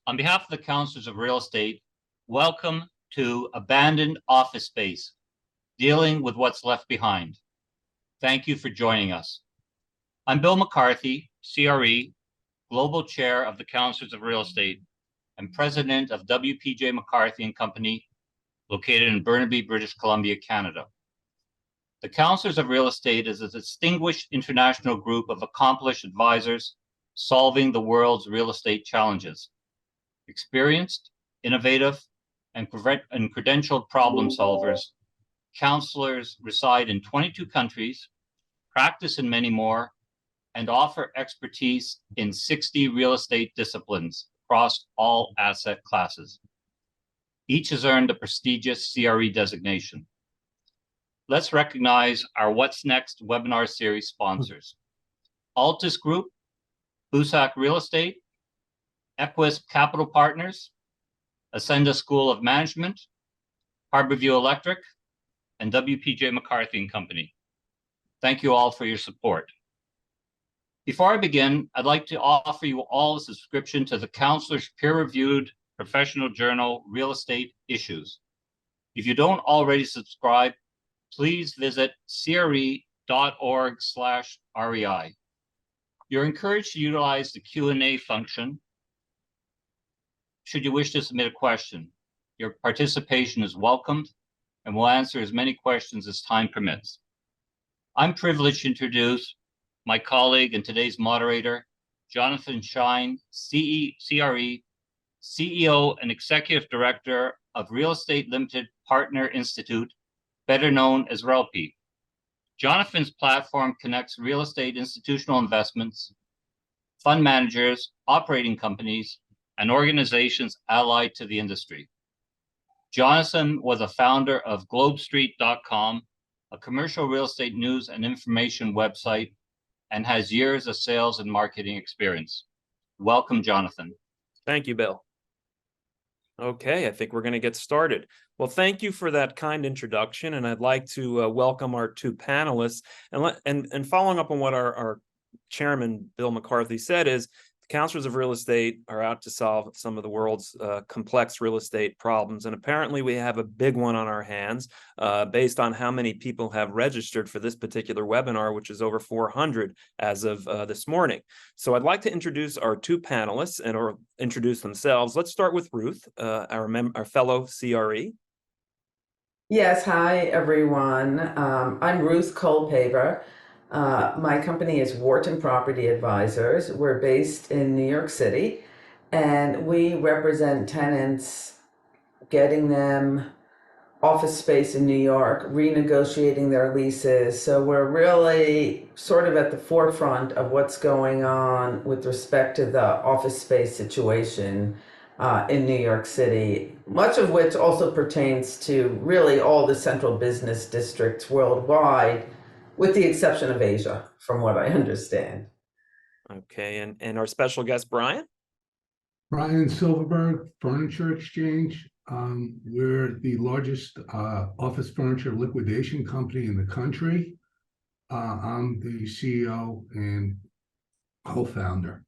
On behalf of the Counselors of Real Estate, welcome to Abandoned Office Space, Dealing with What's Left Behind. Thank you for joining us. I'm Bill McCarthy, CRE, Global Chair of the Counselors of Real Estate, and President of WPJ McCarthy and Company, located in Burnaby, British Columbia, Canada. The Counselors of Real Estate is a distinguished international group of accomplished advisors solving the world's real estate challenges. Experienced, innovative, and credentialed problem solvers, counselors reside in 22 countries, practice in many more, and offer expertise in 60 real estate disciplines across all asset classes. Each has earned a prestigious CRE designation. Let's recognize our What's Next webinar series sponsors. Altus Group, Busak Real Estate, Equus Capital Partners, Ascenda School of Management, Harborview Electric, and WPJ McCarthy and Company. Thank you all for your support. Before I begin, I'd like to offer you all a subscription to the Counselor's peer-reviewed professional journal, Real Estate Issues. If you don't already subscribe, please visit cre.org/REI. You're encouraged to utilize the Q&A function should you wish to submit a question. Your participation is welcomed, and we'll answer as many questions as time permits. I'm privileged to introduce my colleague and today's moderator, Jonathan Shine, CRE, CEO and Executive Director of Real Estate Limited Partner Institute, better known as RELP. Jonathan's platform connects real estate institutional investments, fund managers, operating companies, and organizations allied to the industry. Jonathan was a founder of globestreet.com, a commercial real estate news and information website, and has years of sales and marketing experience. Welcome, Jonathan. Thank you, Bill. Okay, I think we're going to get started. Well, thank you for that kind introduction, and I'd like to welcome our two panelists. And following up on what our chairman, Bill McCarthy, said is, the Counselors of Real Estate are out to solve some of the world's complex real estate problems. And apparently we have a big one on our hands based on how many people have registered for this particular webinar, which is over 400 as of this morning. So I'd like to introduce our two panelists or introduce themselves. Let's start with Ruth, our fellow CRE. Yes, hi everyone. I'm Ruth Culpaver. My company is Wharton Property Advisors. We're based in New York City, and we represent tenants, getting them office space in New York, renegotiating their leases. So we're really sort of at the forefront of what's going on with respect to the office space situation in New York City, much of which also pertains to really all the central business districts worldwide, with the exception of Asia, from what I understand. Okay, and our special guest, Brian? Brian Silverberg, Furniture Exchange. We're the largest office furniture liquidation company in the country. I'm the CEO and co-founder.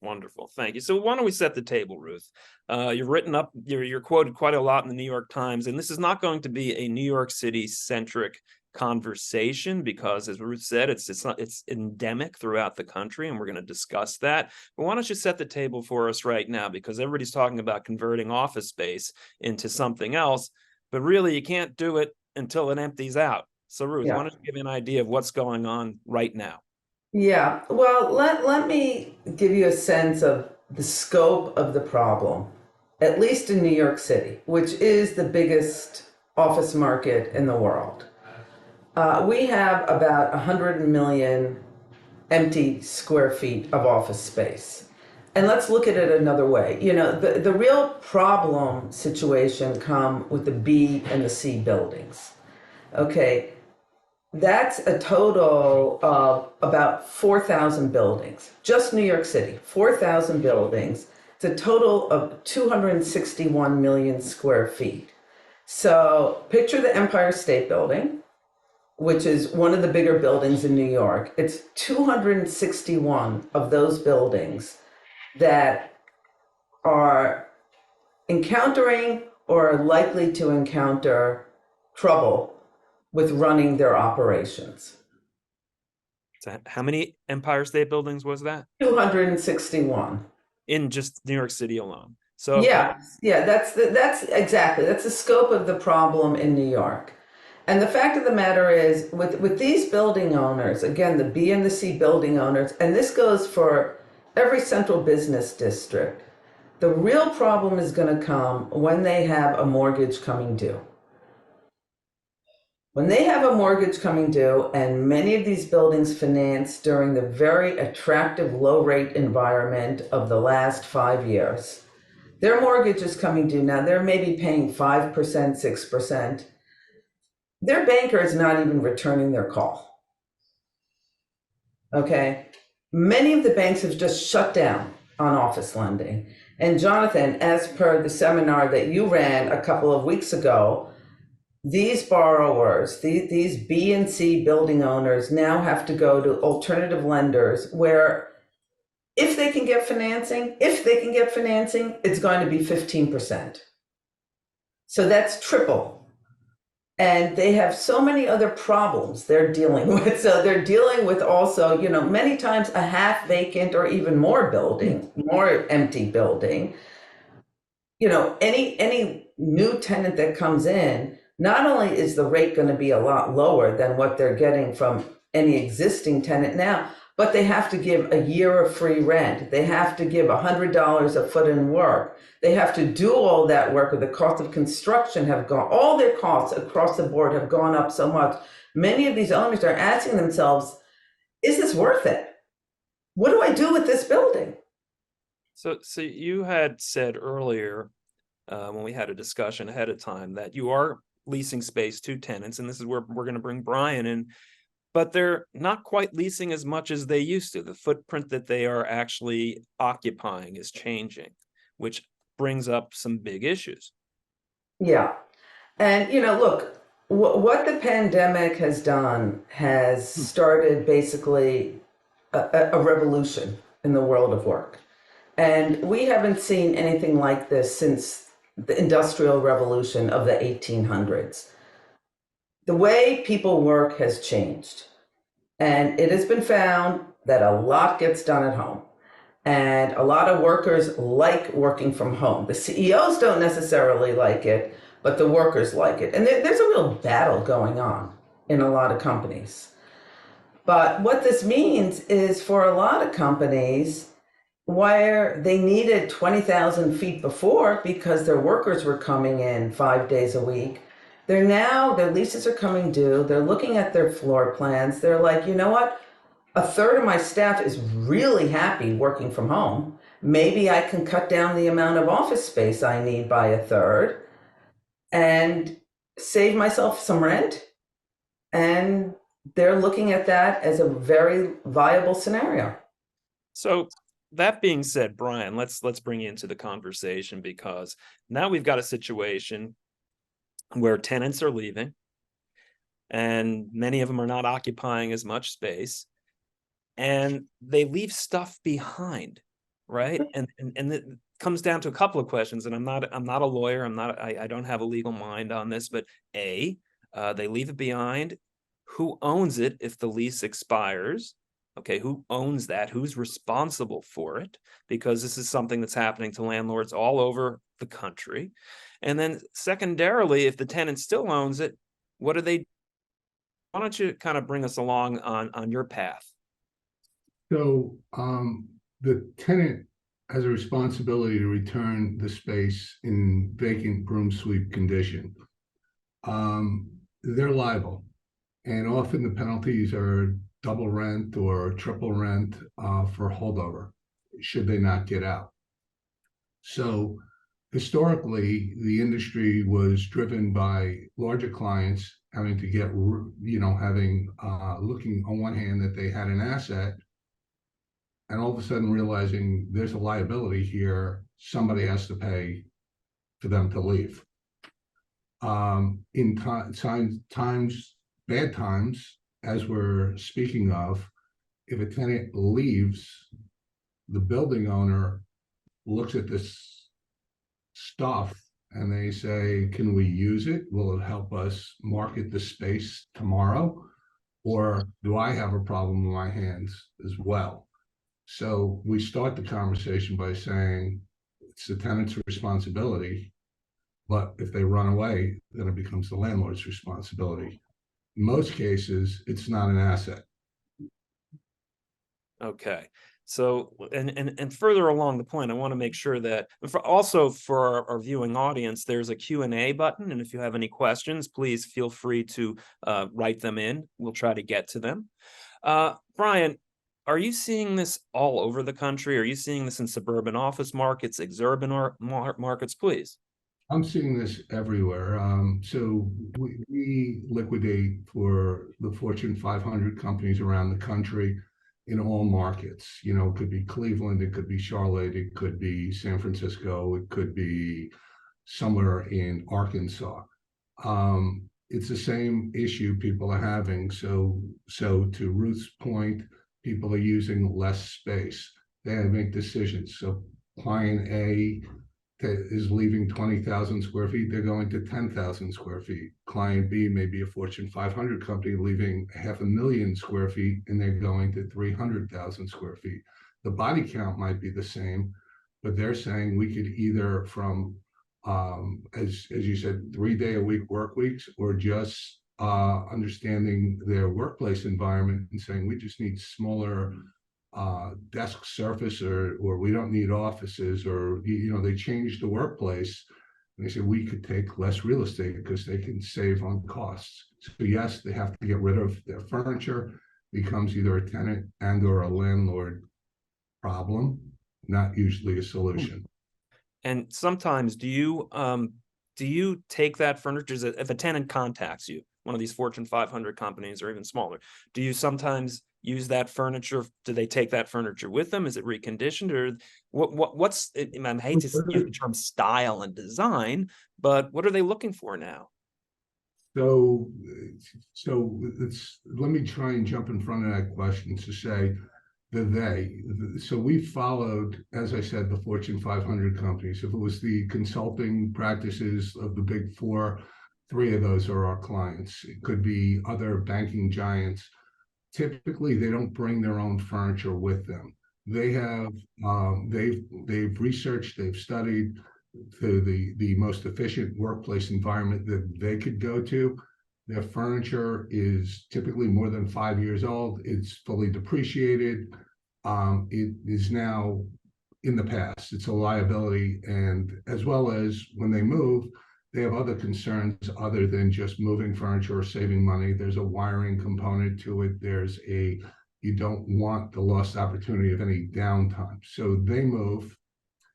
Wonderful, thank you. So why don't we set the table, Ruth? You've written up, you're quoted quite a lot in the New York Times, and this is not going to be a New York City-centric conversation because, as Ruth said, it's endemic throughout the country, and we're going to discuss that. But why don't you set the table for us right now, because everybody's talking about converting office space into something else, but really you can't do it until it empties out. So Ruth, why don't you give me an idea of what's going on right now? Yeah, well, let me give you a sense of the scope of the problem, at least in New York City, which is the biggest office market in the world. We have about 100 million empty square feet of office space. And let's look at it another way. You know, the real problem situation come with the B and the C buildings. Okay, that's a total of about 4,000 buildings. Just New York City, 4,000 buildings. It's a total of 261 million square feet. So picture the Empire State Building, which is one of the bigger buildings in New York. It's 261 of those buildings that are encountering or are likely to encounter trouble with running their operations. So how many Empire State Buildings was that 261. in just New York City alone? So Yeah, that's the scope of the problem in New York. And the fact of the matter is, with these building owners, again, the B and the C building owners, and this goes for every central business district, the real problem is going to come when they have a mortgage coming due. When they have a mortgage coming due, and many of these buildings financed during the very attractive low rate environment of the last 5 years, their mortgage is coming due now. They're maybe paying 5%, 6%. Their banker is not even returning their call. Okay? Many of the banks have just shut down on office lending. And Jonathan, as per the seminar that you ran a couple of weeks ago, these borrowers, these B and C building owners now have to go to alternative lenders where if they can get financing, it's going to be 15%. So that's triple. And they have so many other problems they're dealing with. So they're dealing with also, many times a half vacant or even more building, more empty building. Any new tenant that comes in, not only is the rate going to be a lot lower than what they're getting from any existing tenant now, but they have to give a year of free rent. They have to give $100 a foot in work. They have to do all that work, or the cost of construction have gone, all their costs across the board have gone up so much. Many of these owners are asking themselves, is this worth it? What do I do with this building? So you had said earlier, when we had a discussion ahead of time, that you are leasing space to tenants, and this is where we're going to bring Brian in, but they're not quite leasing as much as they used to. The footprint that they are actually occupying is changing, which brings up some big issues. Yeah. And, look, what the pandemic has done has started basically a revolution in the world of work. And we haven't seen anything like this since the Industrial Revolution of the 1800s. The way people work has changed. And it has been found that a lot gets done at home. And a lot of workers like working from home. The CEOs don't necessarily like it, but the workers like it. And there's a real battle going on in a lot of companies. But what this means is for a lot of companies, where they needed 20,000 feet before because their workers were coming in 5 days a week, their leases are coming due. They're looking at their floor plans. They're like, you know what? A third of my staff is really happy working from home. Maybe I can cut down the amount of office space I need by a third and save myself some rent. And they're looking at that as a very viable scenario. So that being said, Brian, let's bring you into the conversation, because now we've got a situation where tenants are leaving and many of them are not occupying as much space, and they leave stuff behind, right? And it comes down to a couple of questions, and I'm not a lawyer, I don't have a legal mind on this, but they leave it behind. Who owns it if the lease expires? Okay, who owns that? Who's responsible for it? Because this is something that's happening to landlords all over the country. And then secondarily, if the tenant still owns it, what do they? Why don't you kind of bring us along on your path? So the tenant has a responsibility to return the space in vacant broom sweep condition. They're liable, and often the penalties are double rent or triple rent for holdover, should they not get out. So historically, the industry was driven by larger clients having to get, looking on one hand that they had an asset, and all of a sudden realizing there's a liability here, somebody has to pay for them to leave. In times, bad times, as we're speaking of, if a tenant leaves, the building owner looks at this stuff and they say, can we use it? Will it help us market the space tomorrow? Or do I have a problem in my hands as well? So we start the conversation by saying it's the tenant's responsibility, but if they run away, then it becomes the landlord's responsibility. In most cases, it's not an asset. Okay. So, and further along the point, I want to make sure that for our viewing audience, there's a Q&A button. And if you have any questions, please feel free to write them in. We'll try to get to them. Brian, are you seeing this all over the country? Are you seeing this in suburban office markets, exurban markets, please? I'm seeing this everywhere. So we liquidate for the Fortune 500 companies around the country in all markets. You know, it could be Cleveland, it could be Charlotte, it could be San Francisco, it could be somewhere in Arkansas. It's the same issue people are having. So to Ruth's point, people are using less space. They have to make decisions. So client A is leaving 20,000 square feet, they're going to 10,000 square feet. Client B may be a Fortune 500 company leaving 500,000 square feet and they're going to 300,000 square feet. The body count might be the same, but they're saying we could either from, as you said, 3-day-a-week work weeks, or just understanding their workplace environment and saying we just need smaller desk surface, or we don't need offices, or they changed the workplace and they said we could take less real estate because they can save on costs. So yes, they have to get rid of their furniture. Becomes either a tenant and or a landlord problem, not usually a solution. And sometimes do you take that furniture, if a tenant contacts you, one of these Fortune 500 companies or even smaller, do you sometimes use that furniture? Do they take that furniture with them? Is it reconditioned, or what's it? I hate to use the term style and design, but what are they looking for now? So let me try and jump in front of that question to say so we followed, as I said, the Fortune 500 companies. If it was the consulting practices of the big four, 3 of those are our clients. It could be other banking giants. Typically, they don't bring their own furniture with them. They have, they've researched, they've studied the most efficient workplace environment that they could go to. Their furniture is typically more than 5 years old. It's fully depreciated. It is now in the past. It's a liability. And as well as when they move, they have other concerns other than just moving furniture or saving money. There's a wiring component to it. You don't want the lost opportunity of any downtime. So they move,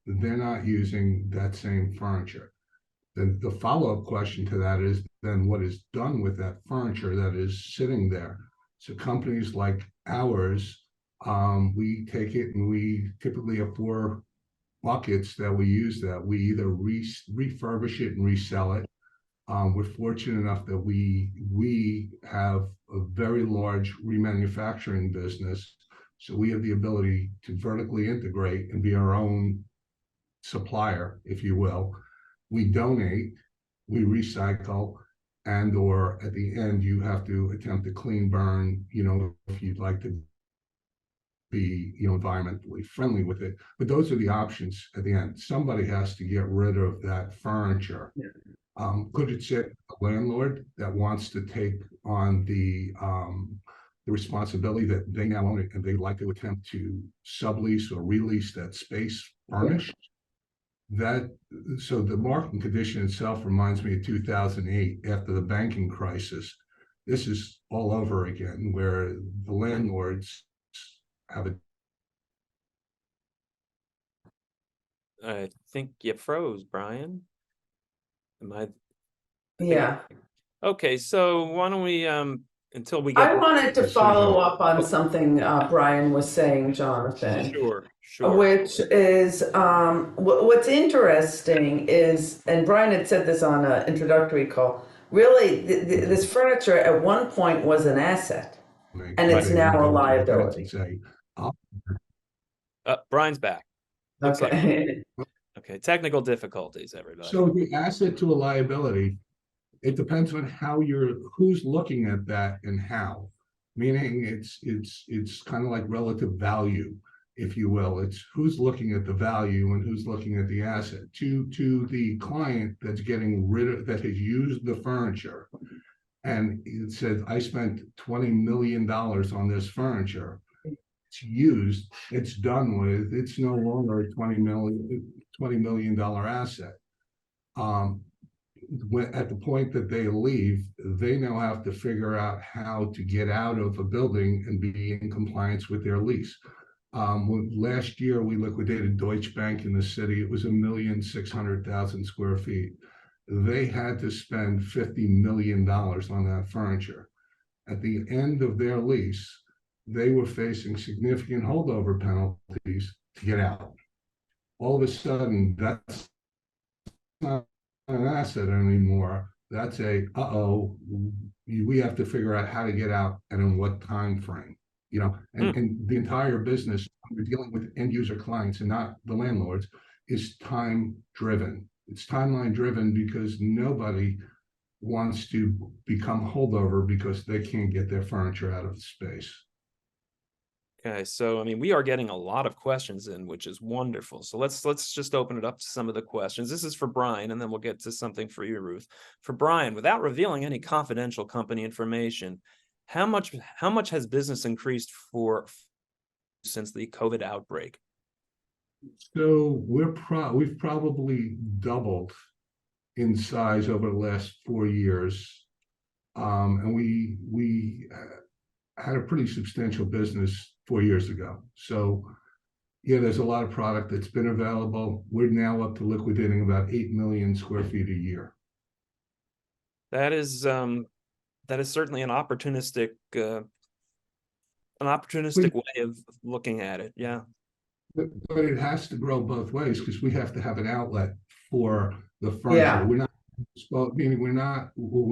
they're not using that same furniture. Then the follow-up question to that is then what is done with that furniture that is sitting there? So companies like ours, we take it and we typically have 4 buckets that we use. That we either refurbish it and resell it. We're fortunate enough that we have a very large remanufacturing business, so we have the ability to vertically integrate and be our own supplier, if you will. We donate, we recycle, and or at the end you have to attempt a clean burn, if you'd like to be environmentally friendly with it. But those are the options at the end. Somebody has to get rid of that furniture. Yeah. Could it sit a landlord that wants to take on the responsibility that they now own it and they like to attempt to sublease or release that space furnished? So the market condition itself reminds me of 2008 after the banking crisis. This is all over again, where the landlords have a. I think you froze, Brian. Yeah. Okay, so why don't we until we get. I wanted to follow up on something Brian was saying, Jonathan. Sure. Which is what's interesting is, and Brian had said this on an introductory call, really this furniture at one point was an asset, and it's now a liability. Brian's back. Okay. Okay, technical difficulties, everybody. So the asset to a liability, it depends on who's looking at that and how. Meaning it's kind of like relative value, if you will. It's who's looking at the value and who's looking at the asset. To the client that's getting rid of, that has used the furniture, and it says, I spent $20 million on this furniture. It's used, it's done with, it's no longer a $20 million asset. At the point that they leave, they now have to figure out how to get out of a building and be in compliance with their lease. Last year, we liquidated Deutsche Bank in the city. It was 1,600,000 square feet. They had to spend $50 million on that furniture. At the end of their lease, they were facing significant holdover penalties to get out. All of a sudden, that's not an asset anymore. That's we have to figure out how to get out and in what time frame. And the entire business, we're dealing with end user clients and not the landlords, is time driven. It's timeline driven because nobody wants to become holdover because they can't get their furniture out of the space. Okay, so I mean, we are getting a lot of questions in, which is wonderful. So let's just open it up to some of the questions. This is for Brian, and then we'll get to something for you, Ruth. For Brian, without revealing any confidential company information, how much has business increased since the COVID outbreak? So we've probably doubled in size over the last 4 years, and we had a pretty substantial business 4 years ago. So yeah, there's a lot of product that's been available. We're now up to liquidating about 8 million square feet a year. That is certainly an opportunistic way of looking at it. Yeah. But it has to grow both ways because we have to have an outlet for the furniture. Yeah. We're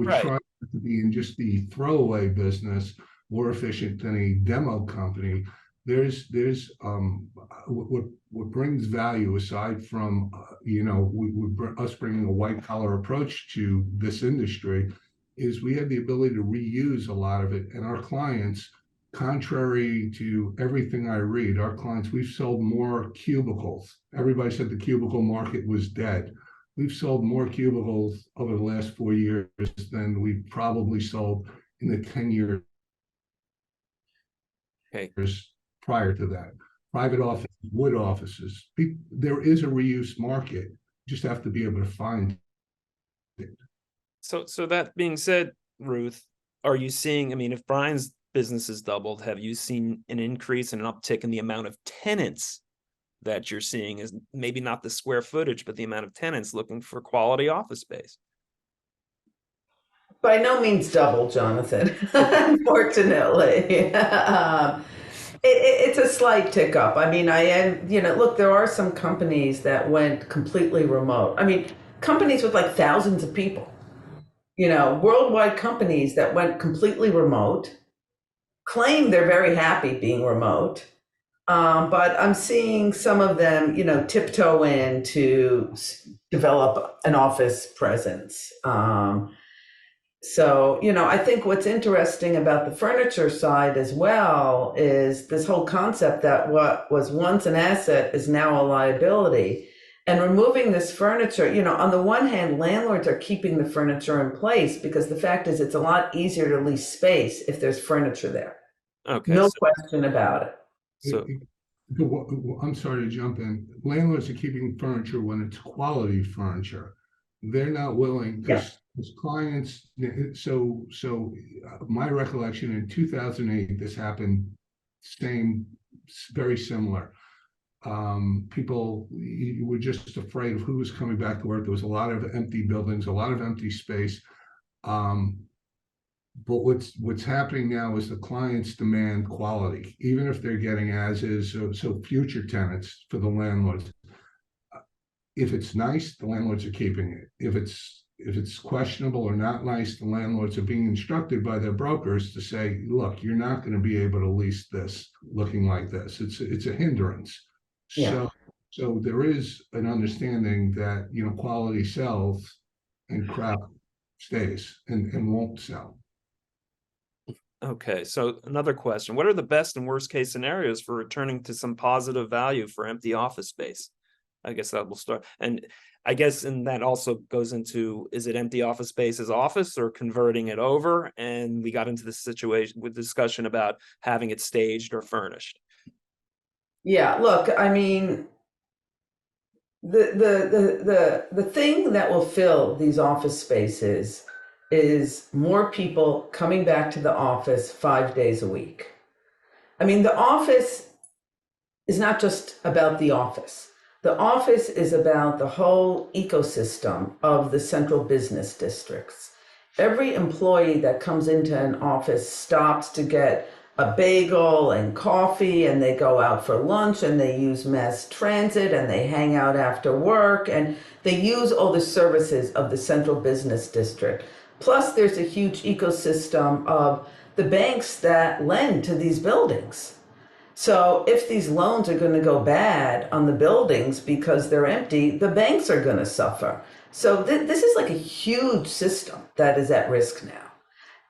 Right. trying to be in just the throwaway business, more efficient than a demo company. There's what brings value aside from us bringing a white collar approach to this industry is we have the ability to reuse a lot of it, and our clients, contrary to everything I read, our clients, we've sold more cubicles. Everybody said the cubicle market was dead. We've sold more cubicles over the last 4 years than we've probably sold in the 10 years prior to that. Private offices, wood offices. There is a reuse market. You just have to be able to find it. So that being said, Ruth, are you seeing, I mean, if Brian's business has doubled, have you seen an increase and an uptick in the amount of tenants that you're seeing? Is maybe not the square footage, but the amount of tenants looking for quality office space? By no means double, Jonathan, unfortunately. It's a slight tick up. I mean, look, there are some companies that went completely remote. I mean, companies with like thousands of people, worldwide companies that went completely remote, claim they're very happy being remote. But I'm seeing some of them, tiptoe in to develop an office presence. So, I think what's interesting about the furniture side as well is this whole concept that what was once an asset is now a liability. And removing this furniture, on the one hand, landlords are keeping the furniture in place because the fact is it's a lot easier to lease space if there's furniture there. Okay. No question about it. So I'm sorry to jump in. Landlords are keeping furniture when it's quality furniture. They're not willing because clients. So my recollection in 2008, this happened. Very similar. People were just afraid of who was coming back to work. There was a lot of empty buildings, a lot of empty space. But what's happening now is the clients demand quality, even if they're getting as is. So future tenants for the landlords. If it's nice, the landlords are keeping it. If it's questionable or not nice, the landlords are being instructed by their brokers to say, look, you're not going to be able to lease this looking like this. It's a hindrance. Yeah. So there is an understanding that, quality sells and crap stays and won't sell. Okay, so another question. What are the best and worst case scenarios for returning to some positive value for empty office space? I guess that will start. And I guess, and that also goes into, is it empty office space as office or converting it over? And we got into this situation with discussion about having it staged or furnished. Yeah, look, I mean, the thing that will fill these office spaces is more people coming back to the office 5 days a week. I mean, the office is not just about the office. The office is about the whole ecosystem of the central business districts. Every employee that comes into an office stops to get a bagel and coffee, and they go out for lunch, and they use mass transit, and they hang out after work, and they use all the services of the central business district. Plus, there's a huge ecosystem of the banks that lend to these buildings. So if these loans are going to go bad on the buildings because they're empty, the banks are going to suffer. So this is like a huge system that is at risk now.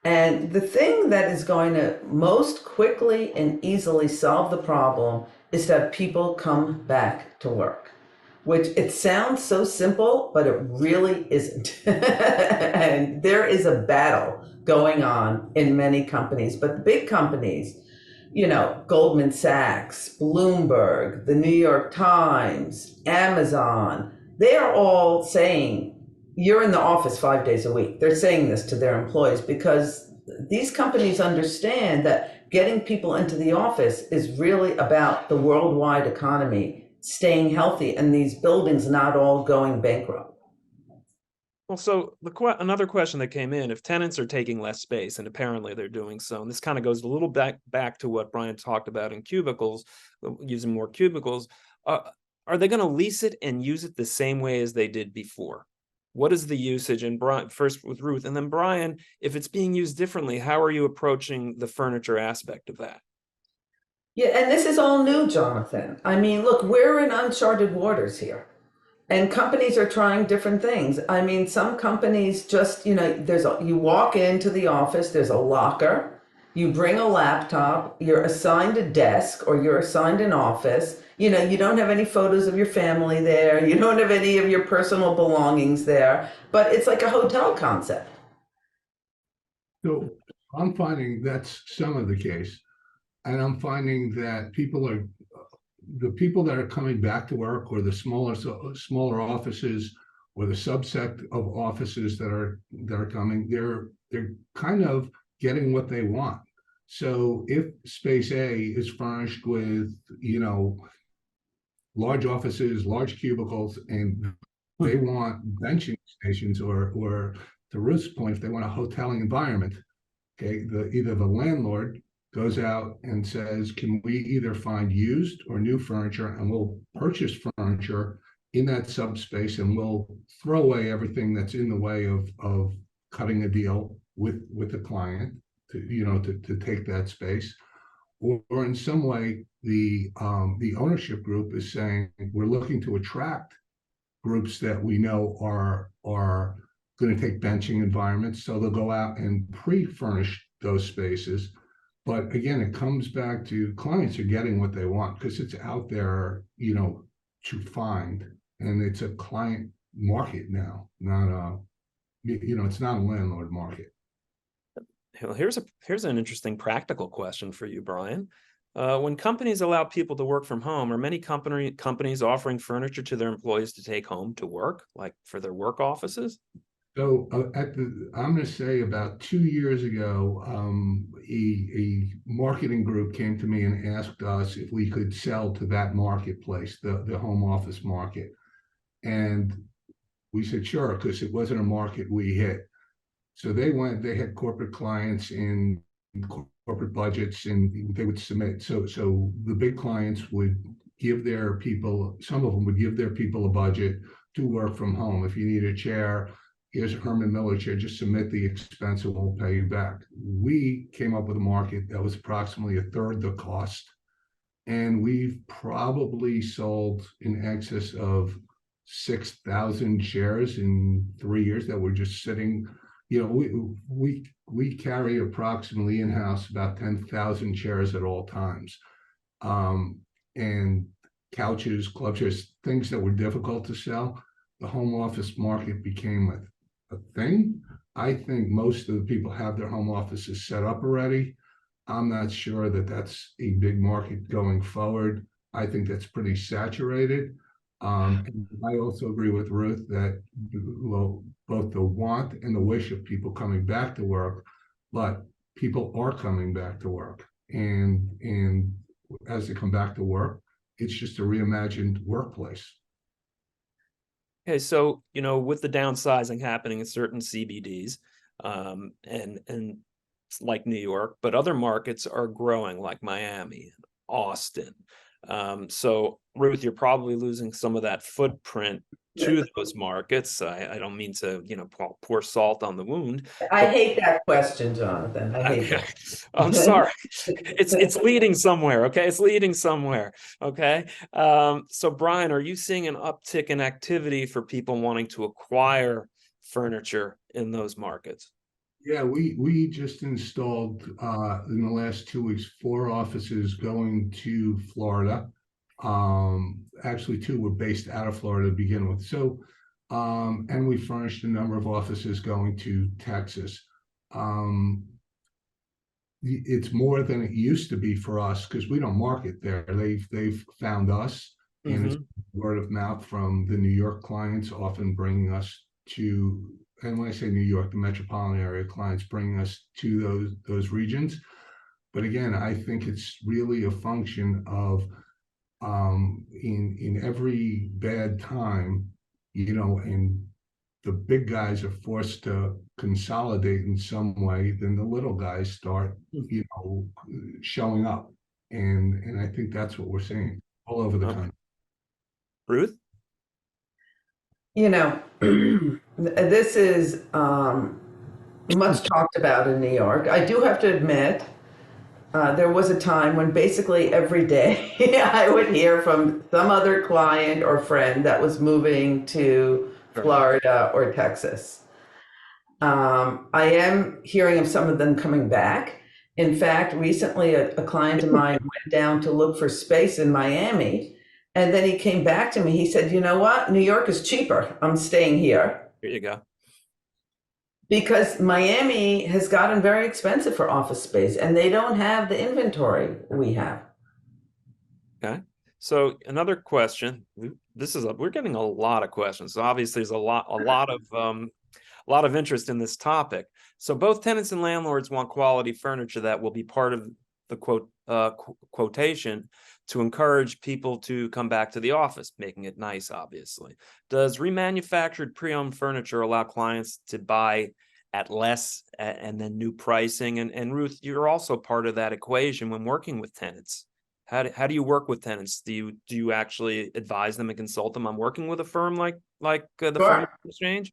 And the thing that is going to most quickly and easily solve the problem is that people come back to work, which it sounds so simple, but it really isn't. And there is a battle going on in many companies, but the big companies, Goldman Sachs, Bloomberg, the New York Times, Amazon, they are all saying, you're in the office 5 days a week. They're saying this to their employees because these companies understand that getting people into the office is really about the worldwide economy staying healthy and these buildings not all going bankrupt. Well, so another question that came in, if tenants are taking less space, and apparently they're doing so, and this kind of goes a little back to what Brian talked about in cubicles, using more cubicles, are they going to lease it and use it the same way as they did before? What is the usage? And Brian, first with Ruth, and then Brian, if it's being used differently, how are you approaching the furniture aspect of that? Yeah, and this is all new, Jonathan. I mean, look, we're in uncharted waters here. And companies are trying different things. I mean, some companies just, you walk into the office, there's a locker, you bring a laptop, you're assigned a desk or you're assigned an office. You don't have any photos of your family there. You don't have any of your personal belongings there, but it's like a hotel concept. So I'm finding that's some of the case. And I'm finding that the people that are coming back to work, or the smaller offices, or the subset of offices that are coming, they're kind of getting what they want. So if space A is furnished with, large offices, large cubicles, and they want benching stations, or to Ruth's point, if they want a hoteling environment, okay, either the landlord goes out and says, can we either find used or new furniture, and we'll purchase furniture in that subspace, and we'll throw away everything that's in the way of cutting a deal with the client to take that space, or in some way the ownership group is saying, we're looking to attract groups that we know are going to take benching environments, so they'll go out and pre-furnish those spaces. But again, it comes back to clients are getting what they want because it's out there, to find, and it's a client market now, not it's not a landlord market. Well, here's an interesting practical question for you, Brian. When companies allow people to work from home, are many companies offering furniture to their employees to take home to work, like for their work offices? So I'm going to say about 2 years ago, a marketing group came to me and asked us if we could sell to that marketplace, the home office market. And we said, sure, because it wasn't a market we hit. So they had corporate clients in corporate budgets, and they would submit. So the big clients would give their people, some of them would give their people a budget to work from home. If you need a chair, here's a Herman Miller chair, just submit the expense and we'll pay you back. We came up with a market that was approximately a third the cost and we've probably sold in excess of 6,000 shares in 3 years that were just sitting. You know, we carry approximately in-house about 10,000 shares at all times. And couches, club chairs, things that were difficult to sell, the home office market became a thing. I think most of the people have their home offices set up already. I'm not sure that that's a big market going forward. I think that's pretty saturated. And I also agree with Ruth that, well, both the want and the wish of people coming back to work, but people are coming back to work. And as they come back to work, it's just a reimagined workplace. Okay, so with the downsizing happening in certain CBDs, and it's like New York, but other markets are growing, like Miami, Austin. So Ruth, you're probably losing some of that footprint to those markets. I don't mean to, pour salt on the wound. I hate that question, Jonathan. I hate that. I'm sorry. It's leading somewhere. Okay. It's leading somewhere. Okay. So Brian, are you seeing an uptick in activity for people wanting to acquire furniture in those markets? Yeah, we just installed in the last 2 weeks 4 offices going to Florida. Actually 2 were based out of Florida to begin with. So and we furnished a number of offices going to Texas. It's more than it used to be for us because we don't market there. They've found us, and it's word of mouth from the New York clients, often bringing us to. And when I say New York, the metropolitan area clients bringing us to those regions. But again, I think it's really a function of in every bad time, and the big guys are forced to consolidate in some way, then the little guys start, showing up. And I think that's what we're seeing all over the country. Ruth? This is much talked about in New York. I do have to admit, there was a time when basically every day I would hear from some other client or friend that was moving to Florida or Texas. I am hearing of some of them coming back. In fact, recently a client of mine went down to look for space in Miami. And then he came back to me. He said, you know what? New York is cheaper. I'm staying here. Here you go. Because Miami has gotten very expensive for office space and they don't have the inventory we have. Okay. So another question. We're getting a lot of questions. So obviously there's a lot of interest in this topic. So both tenants and landlords want quality furniture that will be part of the quotation to encourage people to come back to the office, making it nice, obviously. Does remanufactured pre-owned furniture allow clients to buy at less and then new pricing? And Ruth, you're also part of that equation when working with tenants. How do you work with tenants? Do you actually advise them and consult them on working with a firm like the Furniture Exchange?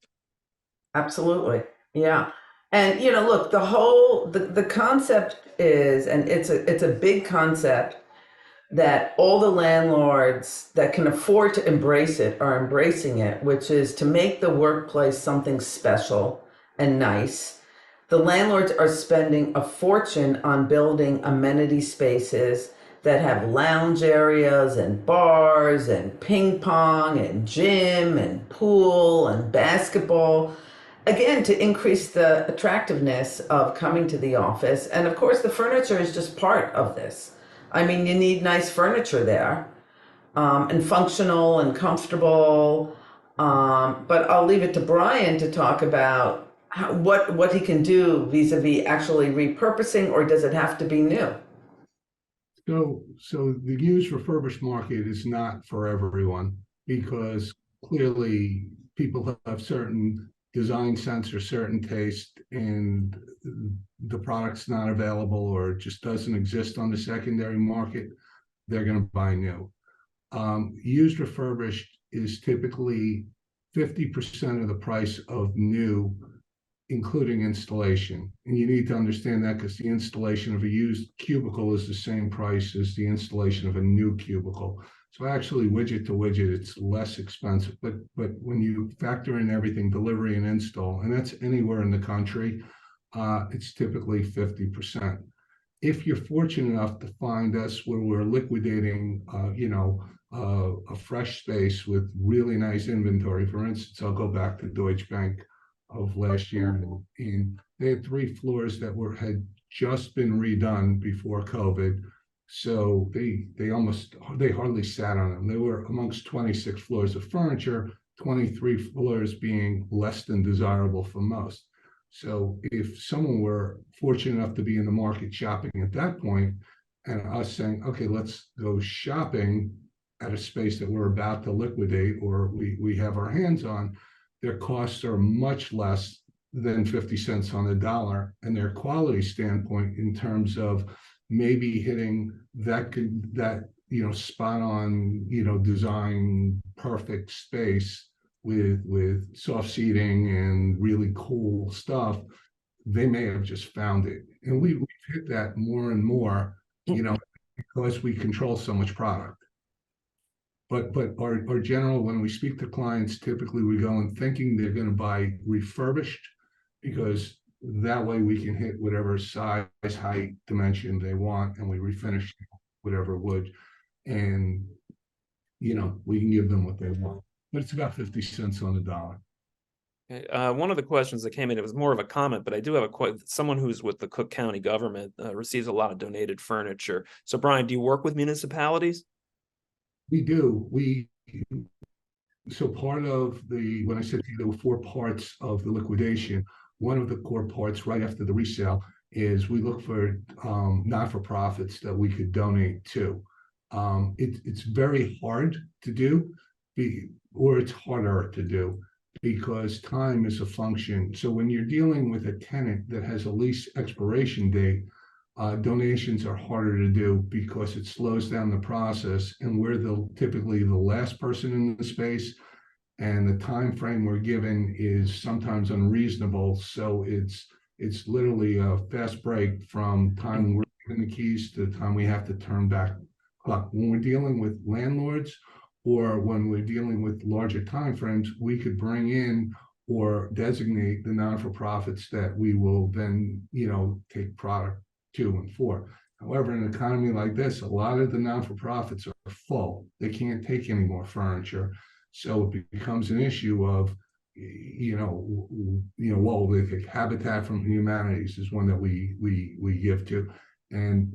Absolutely. Yeah. And look, the concept is, and it's a big concept, that all the landlords that can afford to embrace it are embracing it, which is to make the workplace something special and nice. The landlords are spending a fortune on building amenity spaces that have lounge areas and bars and ping pong and gym and pool and basketball. Again, to increase the attractiveness of coming to the office. And of course, the furniture is just part of this. I mean, you need nice furniture there, and functional and comfortable. But I'll leave it to Brian to talk about what he can do vis-a-vis actually repurposing, or does it have to be new? So the used refurbished market is not for everyone because clearly people have certain design sense or certain taste, and the product's not available or just doesn't exist on the secondary market, they're going to buy new. Used refurbished is typically 50% of the price of new including installation. And you need to understand that because the installation of a used cubicle is the same price as the installation of a new cubicle. So actually, widget to widget, it's less expensive. But when you factor in everything, delivery and install, and that's anywhere in the country, it's typically 50%. If you're fortunate enough to find us where we're liquidating, a fresh space with really nice inventory. For instance, I'll go back to Deutsche Bank of last year, and they had 3 floors that had just been redone before COVID. So they hardly sat on them. They were amongst 26 floors of furniture, 23 floors being less than desirable for most. So if someone were fortunate enough to be in the market shopping at that point, and us saying, okay, let's go shopping at a space that we're about to liquidate or we have our hands on, their costs are much less than 50 cents on the dollar, and their quality standpoint in terms of maybe hitting that spot on, design perfect space with soft seating and really cool stuff, they may have just found it. And we've hit that more and more, because we control so much product. But our general, when we speak to clients, typically we go in thinking they're going to buy refurbished, because that way we can hit whatever size, height, dimension they want, and we refinish whatever wood, and we can give them what they want. But it's about 50 cents on the dollar. Okay. One of the questions that came in, it was more of a comment, but I do have someone who's with the Cook County government receives a lot of donated furniture. So Brian, do you work with municipalities? We do. So part of when I said to you, there were 4 parts of the liquidation. One of the core parts right after the resale is we look for not-for-profits that we could donate to. It's very hard to do, or it's harder to do, because time is a function. So when you're dealing with a tenant that has a lease expiration date, donations are harder to do because it slows down the process, and we're typically the last person in the space, and the time frame we're given is sometimes unreasonable. So it's literally a fast break from time we're given the keys to the time we have to turn back clock. When we're dealing with landlords, or when we're dealing with larger timeframes, we could bring in or designate the non-for-profits that we will then, take product to and for. However, in an economy like this, a lot of the non-for-profits are full. They can't take any more furniture. So it becomes an issue of, like Habitat from Humanities is one that we give to. And,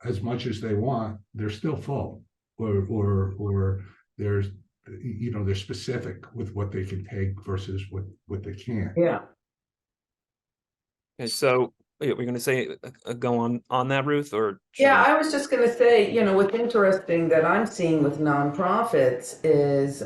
as much as they want, they're still full. Or there's they're specific with what they can take versus what they can't. Yeah. Okay, so we're going to say go on that, Ruth, or Yeah, I was just going to say, what's interesting that I'm seeing with nonprofits is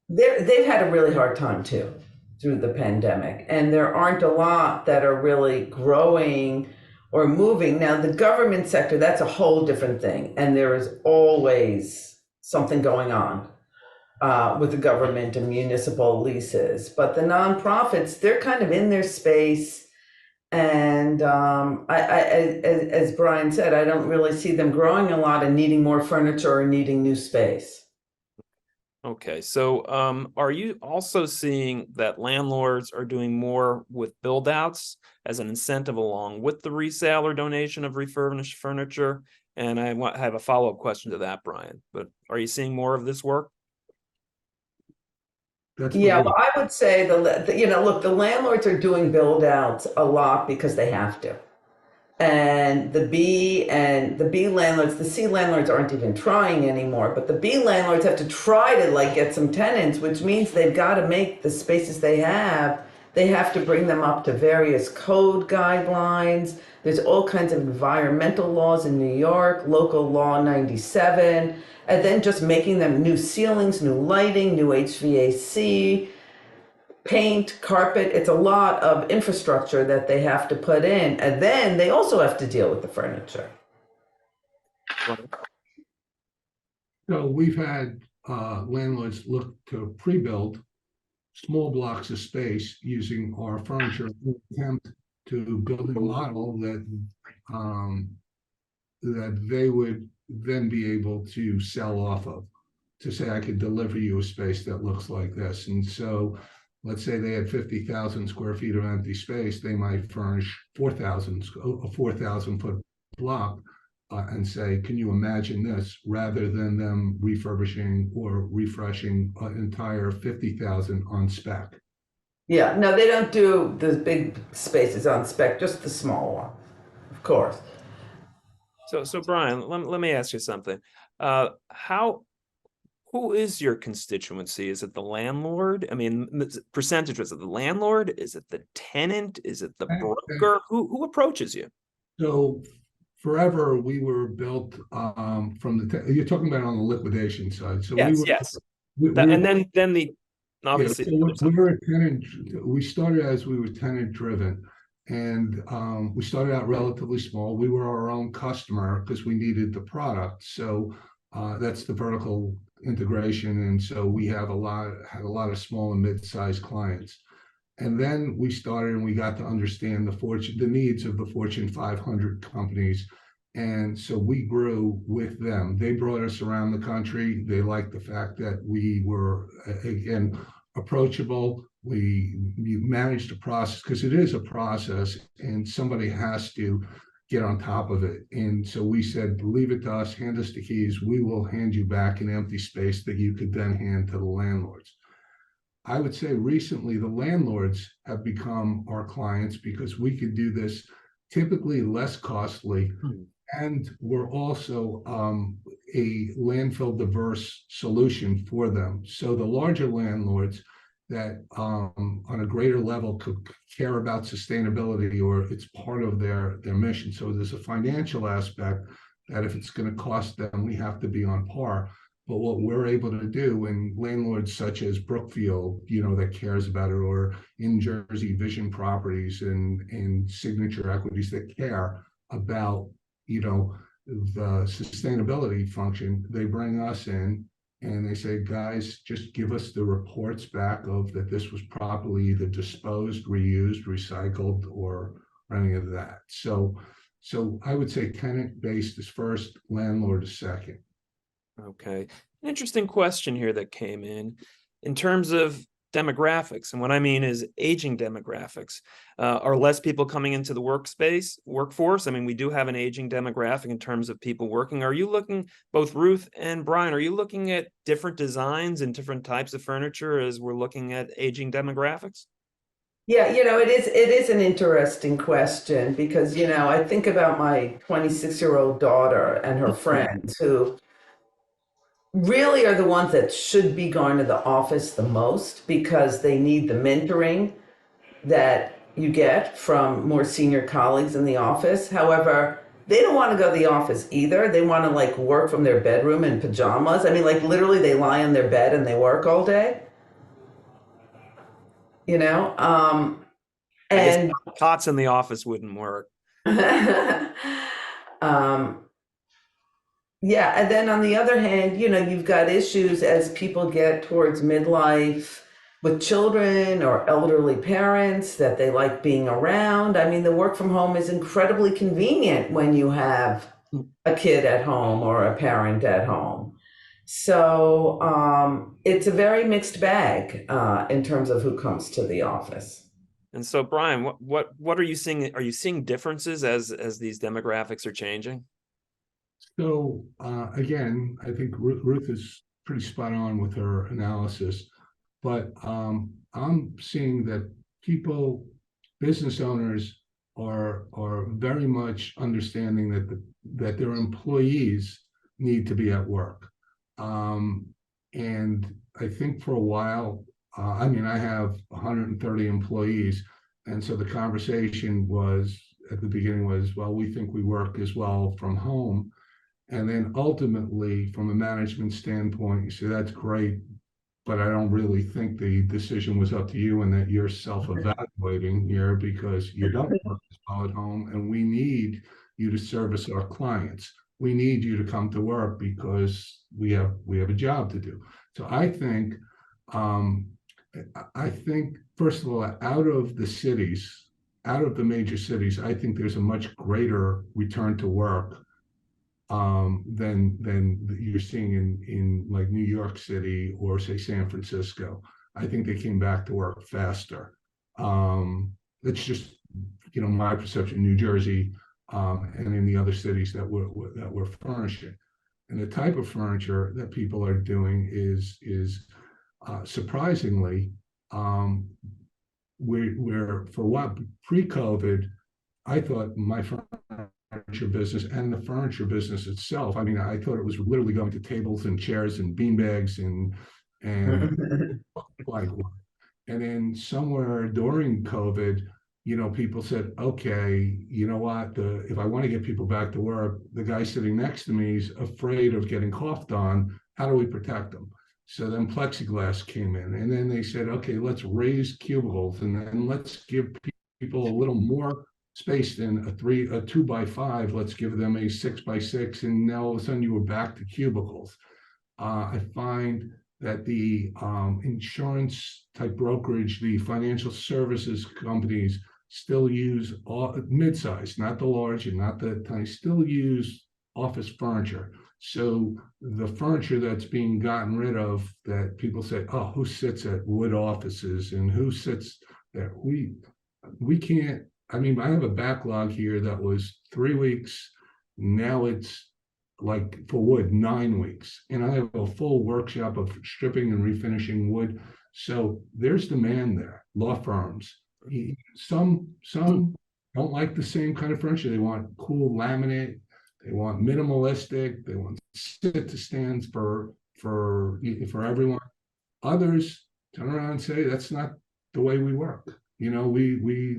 they've had a really hard time too through the pandemic, and there aren't a lot that are really growing or moving. Now, the government sector, that's a whole different thing, and there is always something going on with the government and municipal leases. But the nonprofits, they're kind of in their space, and as Brian said, I don't really see them growing a lot and needing more furniture or needing new space. Okay, so are you also seeing that landlords are doing more with build-outs as an incentive along with the resale or donation of refurbished furniture? And I have a follow-up question to that, Brian, but are you seeing more of this work? Yeah, well, I would say look, the landlords are doing build-outs a lot because they have to. And the B landlords, the C landlords aren't even trying anymore, but the B landlords have to try to get some tenants, which means they've got to make the spaces they have to bring them up to various code guidelines. There's all kinds of environmental laws in New York, local law 97, and then just making them new ceilings, new lighting, new HVAC, paint, carpet. It's a lot of infrastructure that they have to put in, and then they also have to deal with the furniture. So we've had landlords look to pre-build small blocks of space using our furniture in an attempt to build a model that they would then be able to sell off of, to say, I could deliver you a space that looks like this. And so let's say they had 50,000 square feet of empty space, they might furnish a 4,000 foot block and say, can you imagine this, rather than them refurbishing or refreshing an entire 50,000 on spec. Yeah, no, they don't do the big spaces on spec, just the small one, of course. So Brian, let me ask you something. Who is your constituency? Is it the landlord? I mean, percentage, is it the landlord? Is it the tenant? Is it the broker? Who approaches you? So forever we were built from you're talking about on the liquidation side. So Yes, we were, yes. we, And we, then the obviously yeah, so we were a tenant. We started as we were tenant driven, and we started out relatively small. We were our own customer because we needed the product. So that's the vertical integration, and so we had a lot of small and mid-sized clients. And then we started and we got to understand the needs of the Fortune 500 companies. And so we grew with them. They brought us around the country. They liked the fact that we were, again, approachable. We managed the process, because it is a process and somebody has to get on top of it. And so we said, leave it to us, hand us the keys. We will hand you back an empty space that you could then hand to the landlords. I would say recently the landlords have become our clients because we could do this typically less costly. And we're also a landfill diverse solution for them. So the larger landlords that on a greater level could care about sustainability, or it's part of their mission. So there's a financial aspect that if it's going to cost them, we have to be on par. But what we're able to do, and landlords such as Brookfield, that cares about it, or in Jersey Vision Properties and Signature Equities that care about, the sustainability function, they bring us in and they say, guys, just give us the reports back of that this was properly either disposed, reused, recycled, or any of that. So I would say tenant-based is first, landlord is second. Okay. An interesting question here that came in terms of demographics. And what I mean is aging demographics. Are less people coming into the workforce? I mean, we do have an aging demographic in terms of people working. Are you looking, both Ruth and Brian, are you looking at different designs and different types of furniture as we're looking at aging demographics? Yeah, it is an interesting question because, I think about my 26-year-old daughter and her friends who really are the ones that should be going to the office the most because they need the mentoring that you get from more senior colleagues in the office. However, they don't want to go to the office either. They want to work from their bedroom in pajamas. I mean, literally they lie on their bed and they work all day. And I guess cots in the office wouldn't work. Yeah, and then on the other hand, you've got issues as people get towards midlife with children or elderly parents that they like being around. I mean, the work from home is incredibly convenient when you have a kid at home or a parent at home. So it's a very mixed bag in terms of who comes to the office. And so, Brian, what are you seeing? Are you seeing differences as these demographics are changing? So again, I think Ruth is pretty spot on with her analysis, but I'm seeing that business owners are very much understanding that their employees need to be at work. And I think for a while, I have 130 employees, and so the conversation was at the beginning was, well, we think we work as well from home. And then ultimately, from a management standpoint, you say, that's great, but I don't really think the decision was up to you and that you're self-evaluating here because you don't work as well at home, and we need you to service our clients. We need you to come to work because we have a job to do. So I think I think, first of all, out of the cities, out of the major cities, I think there's a much greater return to work than you're seeing in like New York City or say San Francisco. I think they came back to work faster. It's just my perception. New Jersey and in the other cities that we're furnishing, and the type of furniture that people are doing is surprisingly we're for what pre-COVID. I thought my furniture business and the furniture business itself. I mean, I thought it was literally going to tables and chairs and beanbags and like, and then somewhere during COVID, people said, okay, you know what? If I want to get people back to work, the guy sitting next to me is afraid of getting coughed on. How do we protect them? So then plexiglass came in, and then they said, okay, let's raise cubicles, and then let's give people a little more space than a 2x5. Let's give them a 6x6, and now all of a sudden you were back to cubicles. I find that the insurance type brokerage, the financial services companies still use mid-size, not the large and not the tiny, still use office furniture. So the furniture that's being gotten rid of, that people say, oh, who sits at wood offices and who sits there? We can't. I mean, I have a backlog here that was 3 weeks. Now it's like for wood, 9 weeks. And I have a full workshop of stripping and refinishing wood. So there's demand there. Law firms. Some don't like the same kind of furniture. They want cool laminate. They want minimalistic. They want sit to stands for everyone. Others turn around and say that's not the way we work. We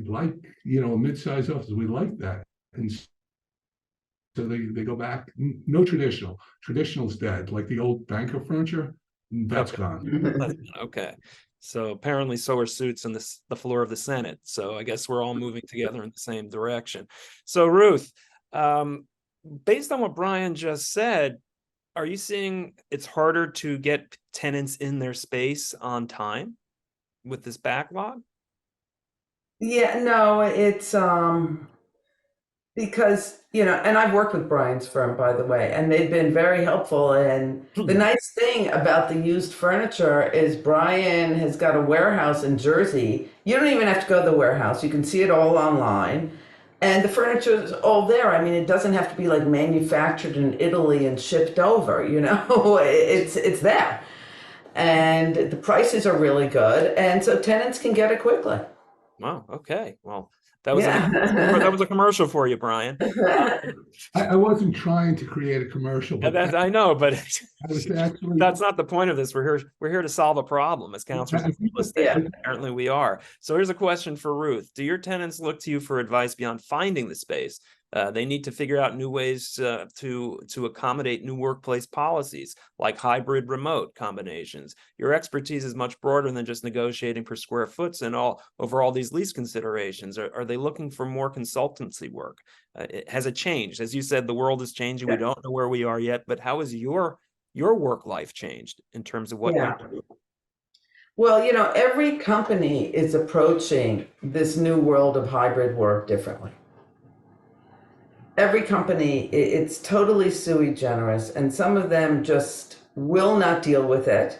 like mid-sized offices. We like that, and so they go back. No traditional. Traditional's dead. Like the old banker furniture, that's gone. Okay. So apparently so are suits on the floor of the Senate. So I guess we're all moving together in the same direction. So Ruth, based on what Brian just said, are you seeing it's harder to get tenants in their space on time with this backlog? Yeah, no, it's because, and I've worked with Brian's firm, by the way, and they've been very helpful. And the nice thing about the used furniture is Brian has got a warehouse in Jersey. You don't even have to go to the warehouse. You can see it all online. And the furniture is all there. I mean, it doesn't have to be like manufactured in Italy and shipped over, it's there. And the prices are really good. And so tenants can get it quickly. Wow. Okay. Well, that was Yeah. that was a commercial for you, Brian. I wasn't trying to create a commercial, but I know, but actually, that's not the point of this. We're here to solve a problem as counselors of real estate. Yeah. Apparently we are. So here's a question for Ruth. Do your tenants look to you for advice beyond finding the space? They need to figure out new ways to accommodate new workplace policies like hybrid remote combinations. Your expertise is much broader than just negotiating per square foot and over all these lease considerations. Are they looking for more consultancy work? Has it changed? As you said, the world is changing. We don't know where we are yet, but how has your work life changed in terms of what you do? Well, every company is approaching this new world of hybrid work differently. Every company, it's totally sui generis, and some of them just will not deal with it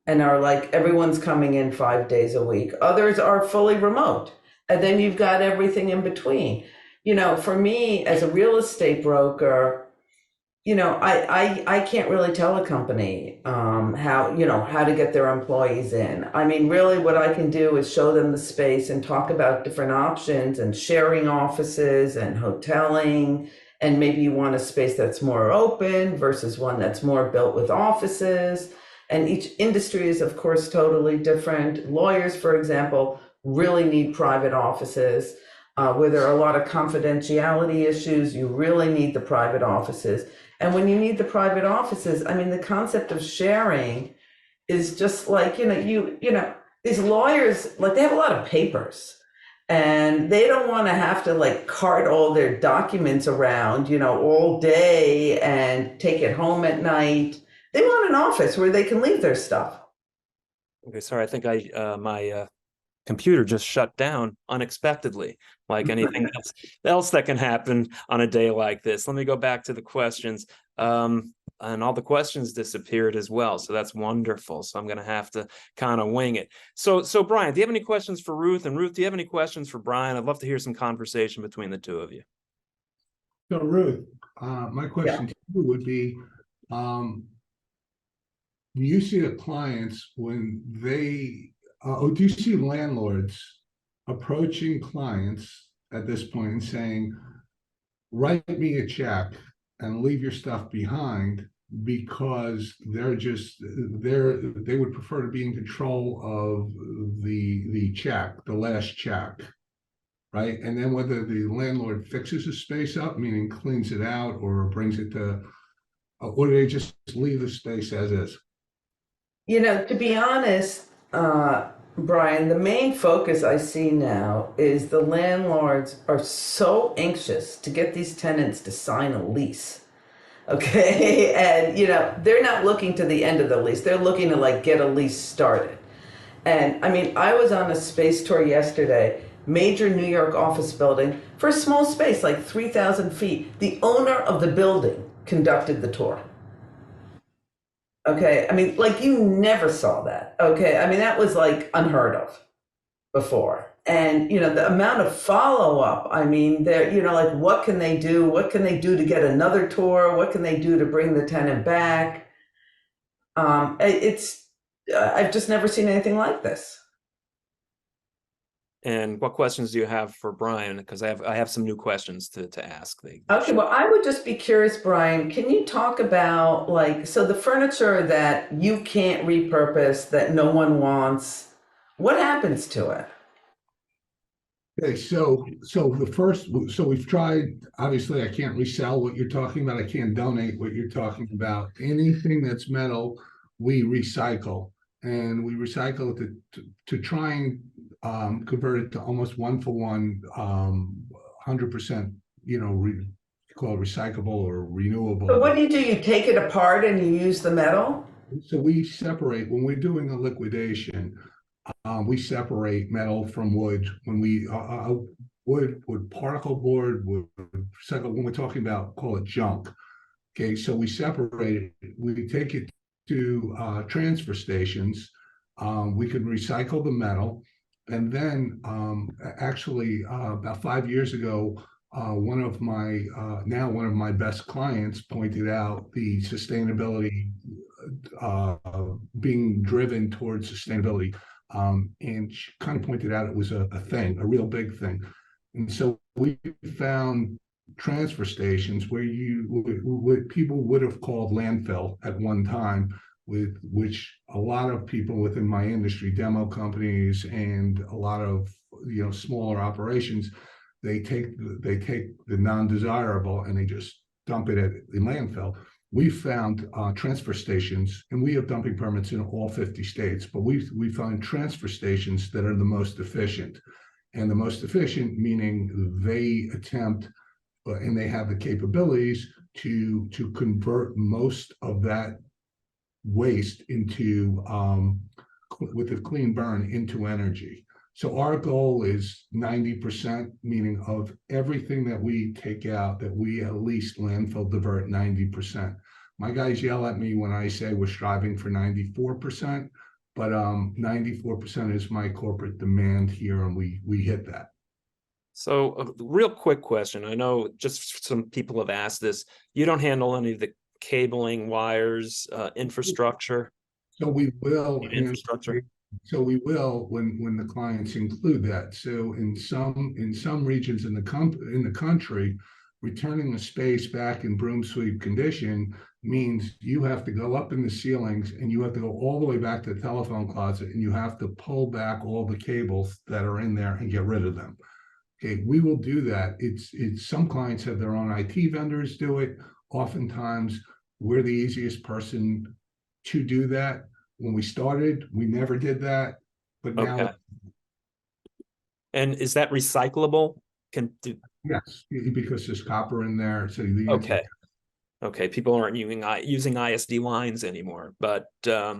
and are like, everyone's coming in 5 days a week. Others are fully remote. And then you've got everything in between. For me as a real estate broker, I can't really tell a company how to get their employees in. I mean, really what I can do is show them the space and talk about different options and sharing offices and hoteling. And maybe you want a space that's more open versus one that's more built with offices. And each industry is, of course, totally different. Lawyers, for example, really need private offices. Where there are a lot of confidentiality issues, you really need the private offices. And when you need the private offices, I mean, the concept of sharing is just like, these lawyers, like they have a lot of papers and they don't want to have to like cart all their documents around, all day and take it home at night. They want an office where they can leave their stuff. Okay, sorry, I think my computer just shut down unexpectedly, like anything else that can happen on a day like this. Let me go back to the questions. And all the questions disappeared as well. So that's wonderful. So I'm going to have to kind of wing it. So Brian, do you have any questions for Ruth? And Ruth, do you have any questions for Brian? I'd love to hear some conversation between the two of you. So Ruth, my question to you would be, do you see the clients when they, or do you see landlords approaching clients at this point and saying, write me a check and leave your stuff behind because they would prefer to be in control of the check, the last check, right? And then whether the landlord fixes the space up, meaning cleans it out or brings it to, or do they just leave the space as is? You know, to be honest, Brian, the main focus I see now is the landlords are so anxious to get these tenants to sign a lease. Okay. And, you know, they're not looking to the end of the lease. They're looking to like get a lease started. And I mean, I was on a space tour yesterday, major New York office building for a small space, like 3,000 feet. The owner of the building conducted the tour. Okay, I mean, like you never saw that. Okay, I mean, that was like unheard of before. And, you know, the amount of follow up, I mean, they're, you know, like what can they do? What can they do to get another tour? What can they do to bring the tenant back? I've just never seen anything like this. And what questions do you have for Brian? Because I have some new questions to ask. Okay, well, I would just be curious, Brian, can you talk about like, so the furniture that you can't repurpose, that no one wants, what happens to it? Okay, so we've tried, obviously I can't resell what you're talking about. I can't donate what you're talking about. Anything that's metal, we recycle, and we recycle it to try and convert it to almost 1-for-1, 100%, you know, call it recyclable or renewable. So what do? You take it apart and you use the metal? So we separate when we're doing a liquidation. We separate metal from wood. When we wood, particle board, wood recycle. When we're talking about, call it junk. Okay, so we separate it. We take it to transfer stations. We can recycle the metal, and then actually about 5 years ago, one of my best clients pointed out the sustainability, being driven towards sustainability. And she kind of pointed out it was a thing, a real big thing. And so we found transfer stations where what people would have called landfill at one time, with which a lot of people within my industry, demo companies and a lot of, you know, smaller operations, they take the non-desirable and they just dump it at the landfill. We found transfer stations, and we have dumping permits in all 50 states, but we found transfer stations that are the most efficient. And the most efficient meaning they attempt, and they have the capabilities to convert most of that waste into, with a clean burn, into energy. So our goal is 90%, meaning of everything that we take out, that we at least landfill divert 90%. My guys yell at me when I say we're striving for 94%, but 94% is my corporate demand here, and we hit that. So a real quick question. I know just some people have asked this. You don't handle any of the cabling, wires, infrastructure? So we will. Infrastructure. So we will when the clients include that. So in some regions in the country, returning the space back in broom sweep condition means you have to go up in the ceilings and you have to go all the way back to the telephone closet, and you have to pull back all the cables that are in there and get rid of them. Okay, we will do that. It's some clients have their own IT vendors do it. Oftentimes, we're the easiest person to do that. When we started, we never did that, but now. Okay. And is that recyclable? Yes, because there's copper in there. So okay. People aren't using ISD lines anymore, but yeah,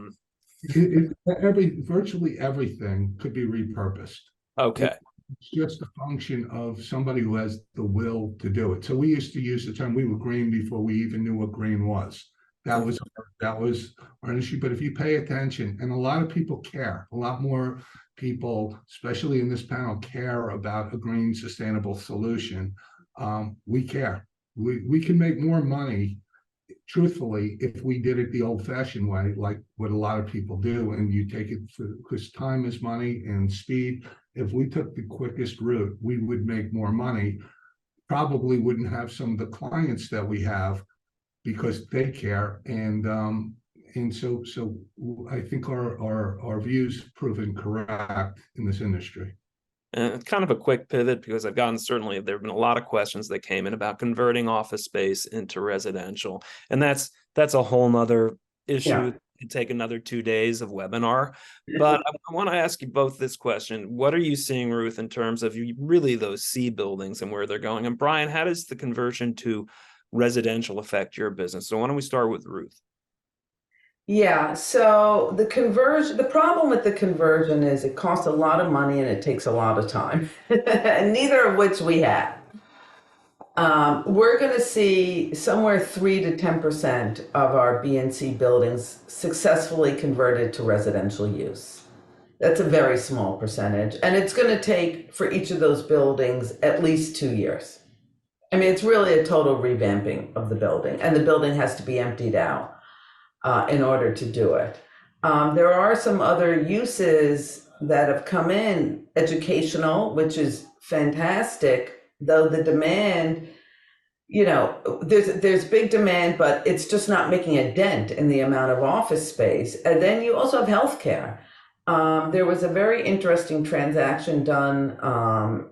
Virtually everything could be repurposed. Okay. It's just a function of somebody who has the will to do it. So we used to use the term, we were green before we even knew what green was. That was our issue. But if you pay attention, and a lot of people care, a lot more people, especially in this panel, care about a green, sustainable solution. We care. We can make more money, truthfully, if we did it the old-fashioned way, like what a lot of people do, and you take it because time is money and speed. If we took the quickest route, we would make more money. Probably wouldn't have some of the clients that we have because they care, and so I think our views proven correct in this industry. And kind of a quick pivot, because I've gotten, certainly there have been a lot of questions that came in about converting office space into residential, and that's a whole nother issue. Yeah. It'd take another 2 days of webinar. But I want to ask you both this question: what are you seeing, Ruth, in terms of really those C buildings and where they're going? And Brian, how does the conversion to residential affect your business? So why don't we start with Ruth? Yeah, so the problem with the conversion is it costs a lot of money and it takes a lot of time, and neither of which we have. We're going to see somewhere 3 to 10% of our B and C buildings successfully converted to residential use. That's a very small percentage, and it's going to take for each of those buildings at least 2 years. I mean, it's really a total revamping of the building, and the building has to be emptied out in order to do it. There are some other uses that have come in, educational, which is fantastic, though the demand, there's big demand, but it's just not making a dent in the amount of office space. And then you also have healthcare. There was a very interesting transaction done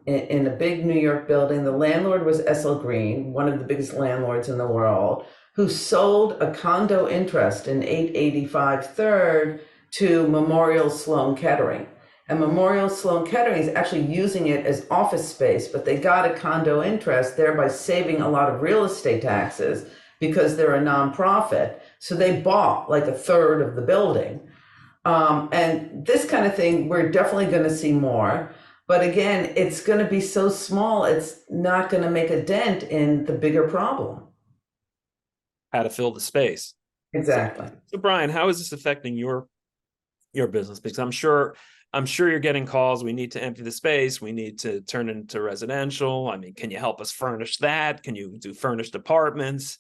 in a big New York building. The landlord was S.L. Green, one of the biggest landlords in the world, who sold a condo interest in 885 3rd to Memorial Sloan Kettering. And Memorial Sloan Kettering is actually using it as office space, but they got a condo interest, thereby saving a lot of real estate taxes because they're a nonprofit. So they bought like a third of the building. And this kind of thing, we're definitely going to see more. But again, it's going to be so small, it's not going to make a dent in the bigger problem. How to fill the space. Exactly. So Brian, how is this affecting your business? Because I'm sure you're getting calls. We need to empty the space. We need to turn it into residential. I mean, can you help us furnish that? Can you do furnished apartments?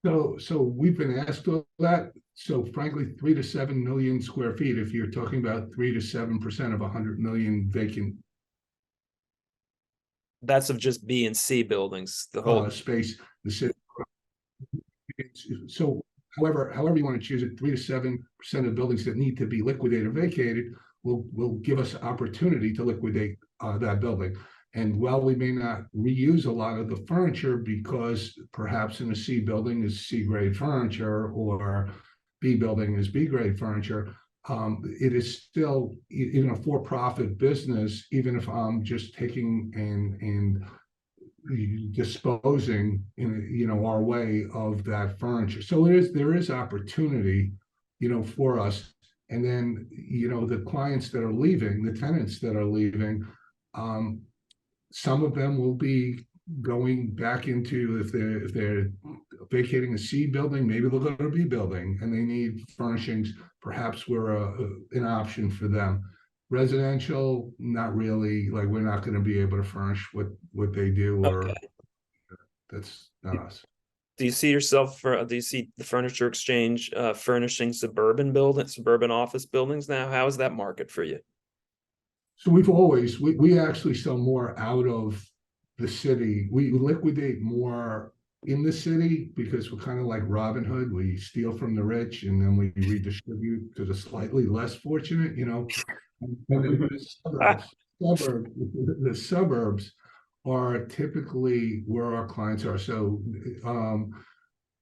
So we've been asked all that. So frankly, 3 to 7 million square feet, if you're talking about 3 to 7% of 100 million vacant. That's of just B and C buildings, the whole space, the city. So however you want to choose it, 3 to 7% of buildings that need to be liquidated or vacated will give us opportunity to liquidate that building. And while we may not reuse a lot of the furniture, because perhaps in a C building is C grade furniture or B building is B grade furniture, it is still, in a for-profit business, even if I'm just taking and disposing in our way of that furniture. So there is opportunity for us. And then the clients that are leaving, the tenants that are leaving, some of them will be going back into, if they're vacating a C building, maybe they'll go to a B building and they need furnishings. Perhaps we're an option for them. Residential, not really. Like, we're not going to be able to furnish what they do, or okay. That's not us. Do you see the Furniture Exchange furnishing suburban office buildings now? How is that market for you? So we actually sell more out of the city. We liquidate more in the city because we're kind of like Robin Hood. We steal from the rich and then we redistribute to the slightly less fortunate, The suburbs are typically where our clients are. So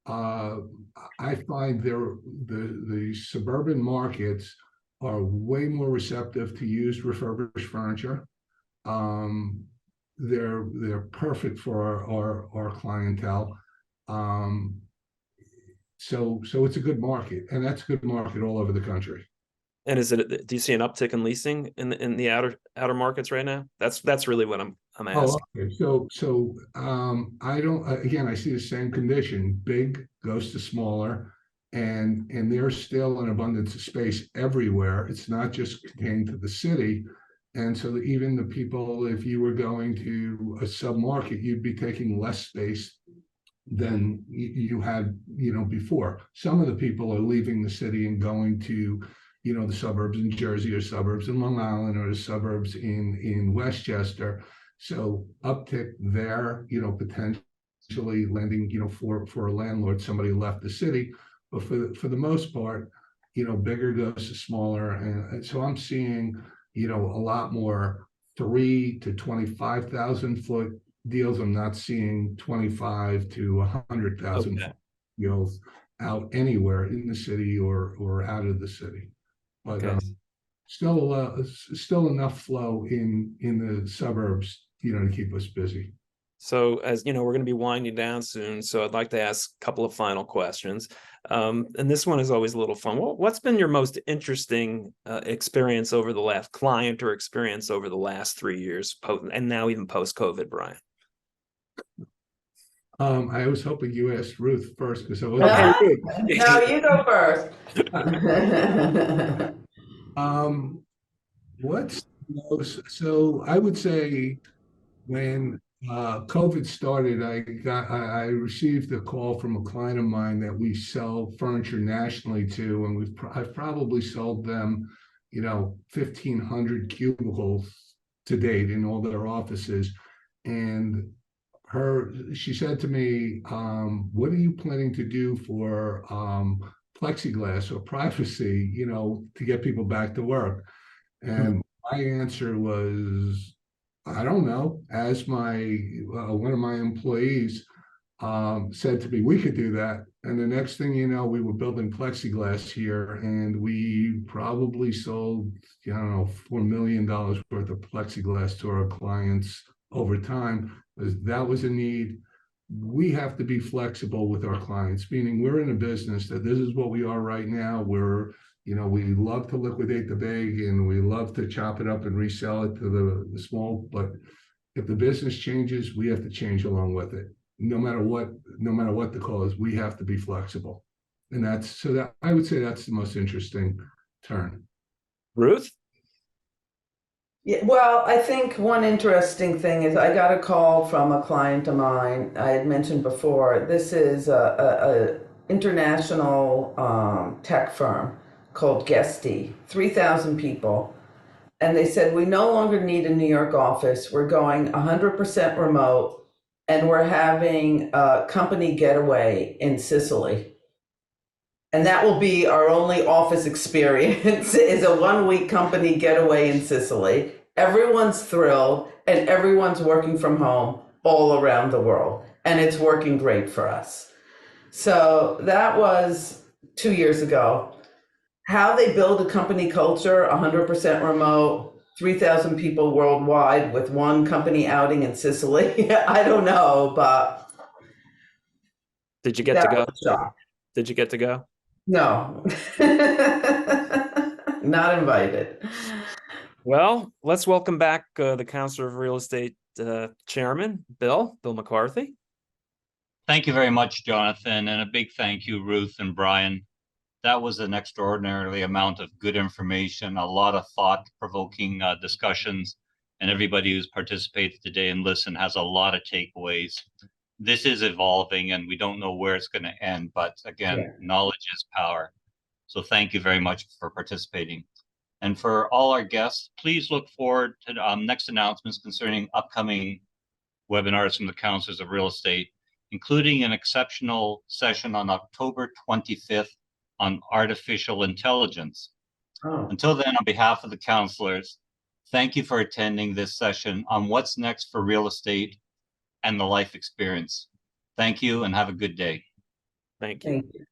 I find the suburban markets are way more receptive to used refurbished furniture. They're perfect for our clientele. So it's a good market, and that's a good market all over the country. And do you see an uptick in leasing in the outer markets right now? That's really what I'm Oh, asking. okay. I don't, again, I see the same condition. Big goes to smaller, and there's still an abundance of space everywhere. It's not just contained to the city. And so even the people, if you were going to a sub-market, you'd be taking less space than you had, before. Some of the people are leaving the city and going to, the suburbs in Jersey, or suburbs in Long Island, or the suburbs in Westchester. So uptick there, potentially lending, for a landlord, somebody left the city. But for the most part, bigger goes to smaller. And so I'm seeing, a lot more 3 to 25,000 foot deals. I'm not seeing 25 to 100,000 Okay. deals out anywhere in the city or out of the city. But Okay. still enough flow in the suburbs, to keep us busy. So as you know, we're going to be winding down soon. So I'd like to ask a couple of final questions. And this one is always a little fun. What's been your most interesting experience over the last client or experience over the last 3 years, and now even post-COVID, Brian? I was hoping you asked Ruth first, because I was Okay, Ruth. No, you go first. What's most, so I would say when COVID started, I received a call from a client of mine that we sell furniture nationally to, and I've probably sold them, 1,500 cubicles to date in all their offices. And she said to me, what are you planning to do for plexiglass or privacy, to get people back to work? And my answer was, I don't know. As one of my employees said to me, we could do that. And the next thing you know, we were building plexiglass here, and we probably sold, I don't know, $4 million worth of plexiglass to our clients over time, because that was a need. We have to be flexible with our clients, meaning we're in a business that this is what we are right now. We love to liquidate the big, and we love to chop it up and resell it to the small. But if the business changes, we have to change along with it. No matter what the cause, we have to be flexible. And I would say that's the most interesting turn. Ruth? Yeah, well, I think one interesting thing is I got a call from a client of mine. I had mentioned before, this is a international tech firm called Guesty, 3,000 people. And they said, we no longer need a New York office. We're going 100% remote, and we're having a company getaway in Sicily. And that will be our only office experience is a 1-week company getaway in Sicily. Everyone's thrilled, and everyone's working from home all around the world. And it's working great for us. So that was 2 years ago. How they build a company culture, 100% remote, 3,000 people worldwide with one company outing in Sicily. I don't know, but Did you get to go? was a shock. Did you get to go? No, not invited. Well, let's welcome back the Council of Real Estate Chairman, Bill McCarthy. Thank you very much, Jonathan, and a big thank you, Ruth and Brian. That was an extraordinarily amount of good information, a lot of thought-provoking discussions, and everybody who's participated today and listened has a lot of takeaways. This is evolving, and we don't know where it's going to end, but again, knowledge is power. So thank you very much for participating. And for all our guests, please look forward to next announcements concerning upcoming webinars from the Councils of Real Estate, including an exceptional session on October 25th on artificial intelligence. Oh. Until then, on behalf of the counselors, thank you for attending this session on what's next for real estate and the life experience. Thank you and have a good day. Thank you. Thank you.